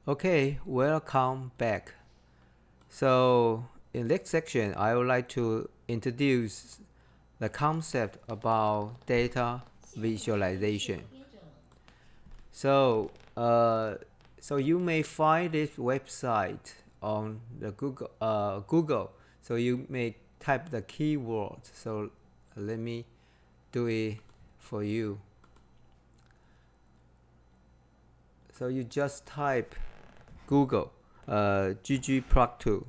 Okay, welcome back. So in this section, I would like to introduce the concept about data visualization. So, you may find this website on the Google. So you may type the keyword. So let me do it for you. So you just type Google ggplot2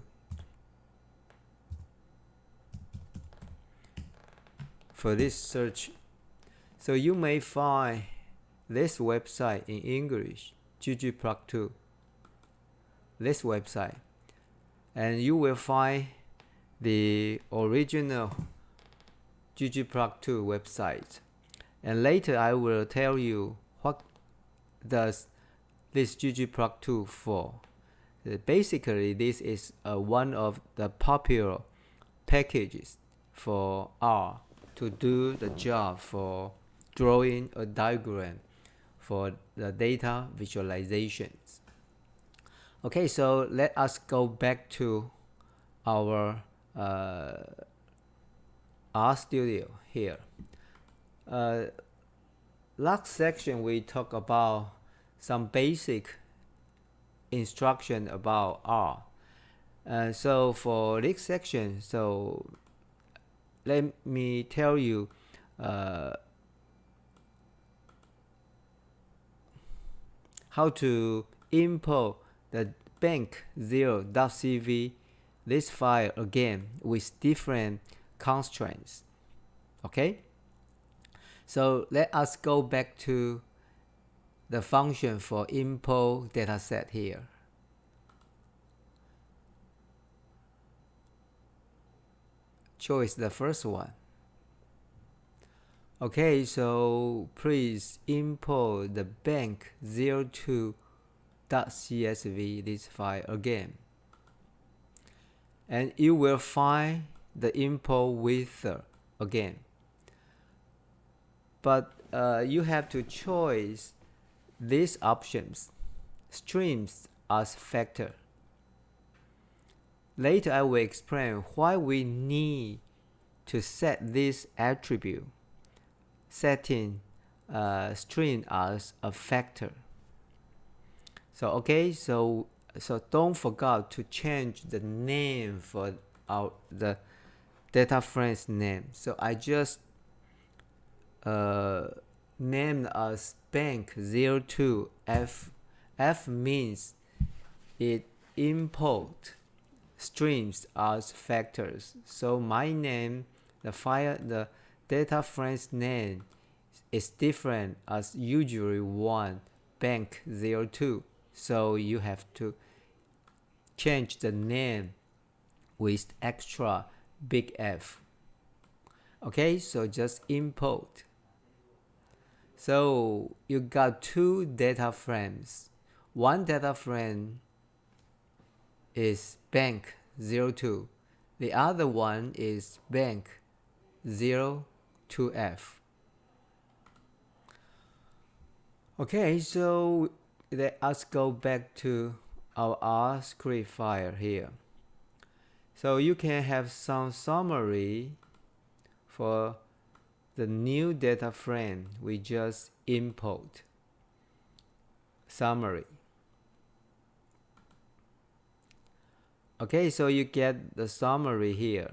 for this search. So you may find this website in English, ggplot2, this website, and you will find the original ggplot2 website. And later I will tell you what does this ggplot2 for. Basically, this is one of the popular packages for R to do the job for drawing a diagram for the data visualizations. Okay, so let us go back to our RStudio here. Last section we talked about some basic instruction about R. So for this section, so let me tell you how to import the bank0.cv this file again with different constraints. Okay, so let us go back to the function for import dataset here. Choose the first one. Okay, so please import the bank02.csv this file again, and you will find the import wizard again, but you have to choose these options, streams as factor. Later I will explain why we need to set this attribute, setting string as a factor. So okay, so don't forget to change the name for the data frame's name. So I just named as bank02. F means it import streams as factors. So my name, the data frame's name is different as usually one, bank02. So you have to change the name with extra big F. Okay, so just import. So you got two data frames. One data frame is bank02. The other one is bank02F. Okay, so let us go back to our R script file here. So you can have some summary for the new data frame we just import. Summary. Okay, so you get the summary here.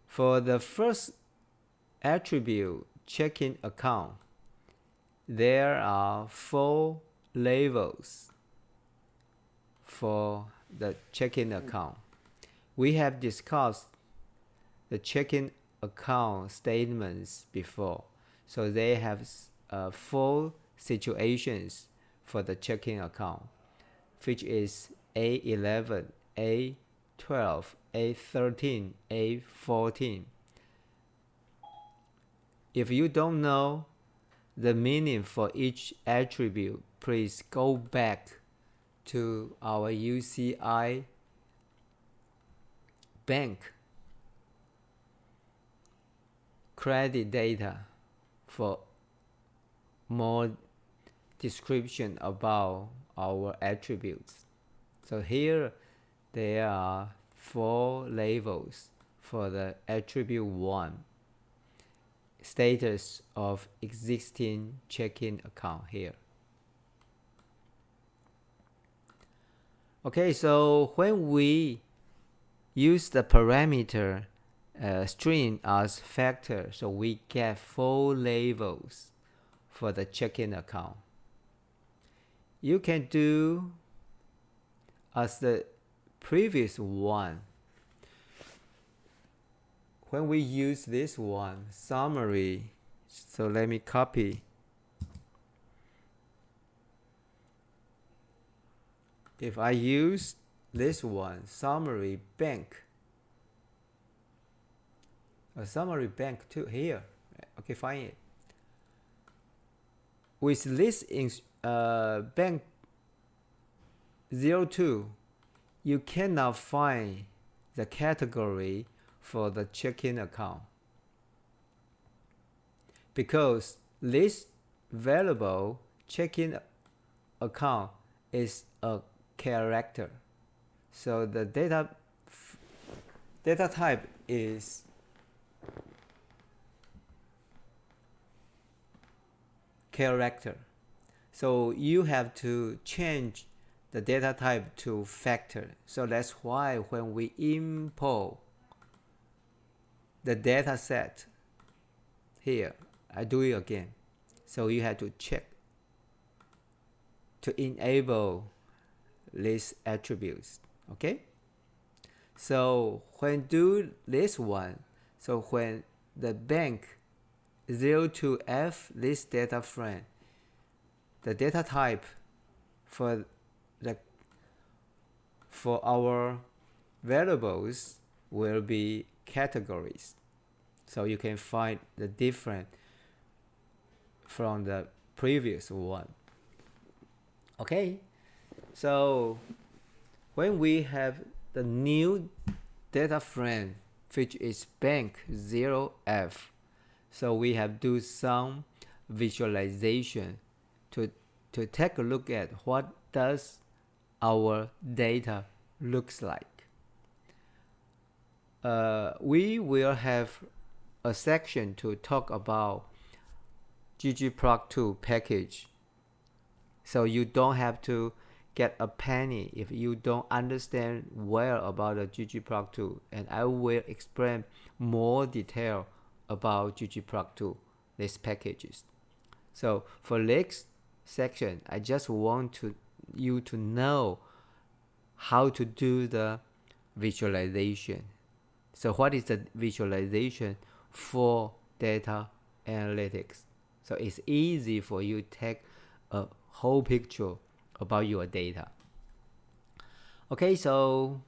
For the first attribute, checking account, there are 4 labels for the checking account. We have discussed the checking account statements before. So they have 4 situations for the checking account, which is A11, A12, A13, A14. If you don't know the meaning for each attribute, please go back to our UCI bank credit data for more description about our attributes. So here there are 4 labels for the attribute 1, status of existing checking account here. Okay, so when we use the parameter string as factor, so we get 4 labels for the checking account. You can do as the previous one. When we use this one, summary, so let me copy. If I use this one, summary bank, a summary bank too here. Okay, find it. With this bank 02, you cannot find the category for the checking account because this variable checking account is a character. So the data type is character. So you have to change the data type to factor. So that's why when we import the data set here, I do it again. So you have to check to enable these attributes. Okay, so when do this one, so when the bank 02F this data frame, the data type for our variables will be categories. So you can find the different from the previous one. Okay, so when we have the new data frame which is bank 0F, so we have do some visualization to take a look at what does our data looks like. We will have a section to talk about ggplot2 package, so you don't have to get a penny if you don't understand well about the ggplot2, and I will explain more detail about ggplot2 these packages. So for next section, I just want you to know how to do the visualization. So what is the visualization for data analytics? So it's easy for you to take a whole picture about your data. Okay, so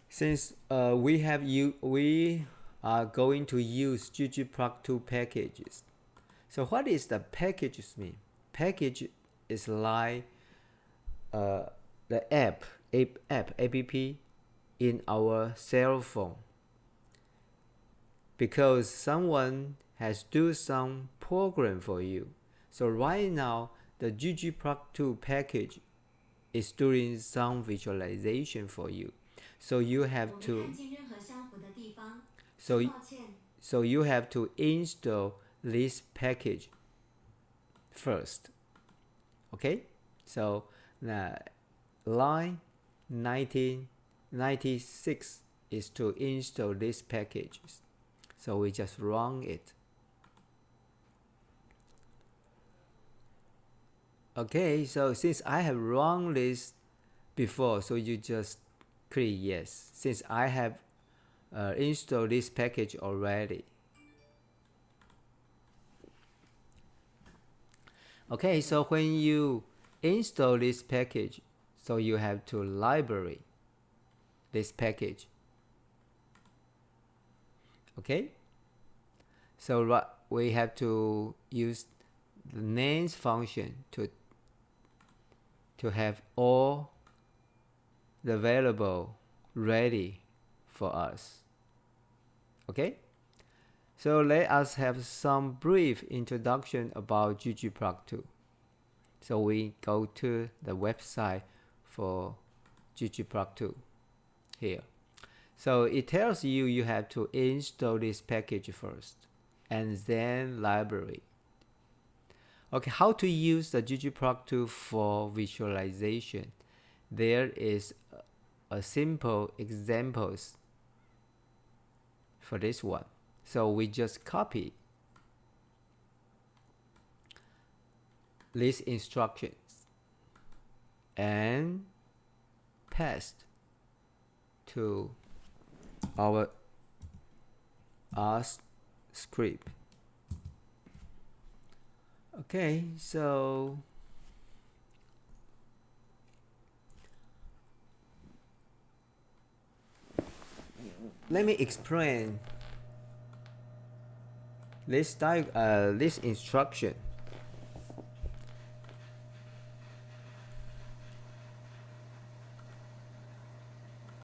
since we are going to use ggplot2 packages. So what is the packages mean? Package is like the app in our cell phone, because someone has do some program for you. So right now the ggplot2 package is doing some visualization for you. So you have to so you have to install this package first. Okay, so line 1996 is to install this package. So we just run it. Okay, so since I have run this before, so you just click yes, since I have installed this package already. Okay, so when you install this package, so you have to library this package. Okay, so we have to use the names function to have all the variable ready for us. Okay, So let us have some brief introduction about ggplot2. So we go to the website for ggplot2 here. So it tells you you have to install this package first and then library. Okay, how to use the ggplot2 for visualization? There is a simple examples for this one. So we just copy these instructions and paste to our R script. Okay, so let me explain this instruction.